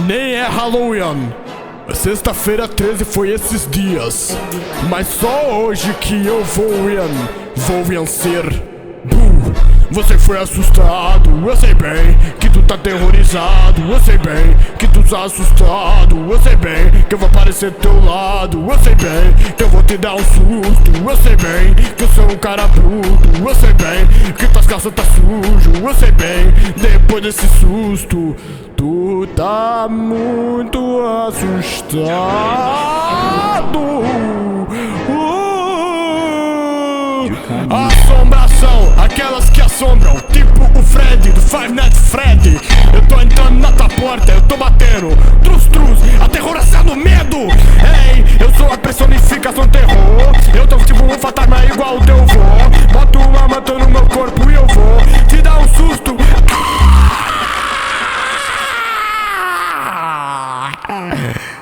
Nem é Halloween. Sexta-feira 13 foi esses dias. Mas só hoje que eu vou vencer. Você foi assustado, eu sei bem que tu tá aterrorizado. Eu sei bem que tu tá assustado. Eu sei bem que eu vou aparecer do teu lado. Eu sei bem que eu vou te dar um susto. Eu sei bem que eu sou um cara bruto. Eu sei bem que tuas calças tá sujo. Eu sei bem, depois desse susto tu tá muito assustado. Assombração, aquelas que assombram, tipo o Fred, do Five Nights at Freddy. Eu tô entrando na tua porta, eu tô batendo, trus trus, aterrorizando medo. Ei, eu sou a personificação do terror. Eu tô tipo um fantasma igual o teu vô. Boto uma manta no meu corpo e eu vou te dar um susto. Ah!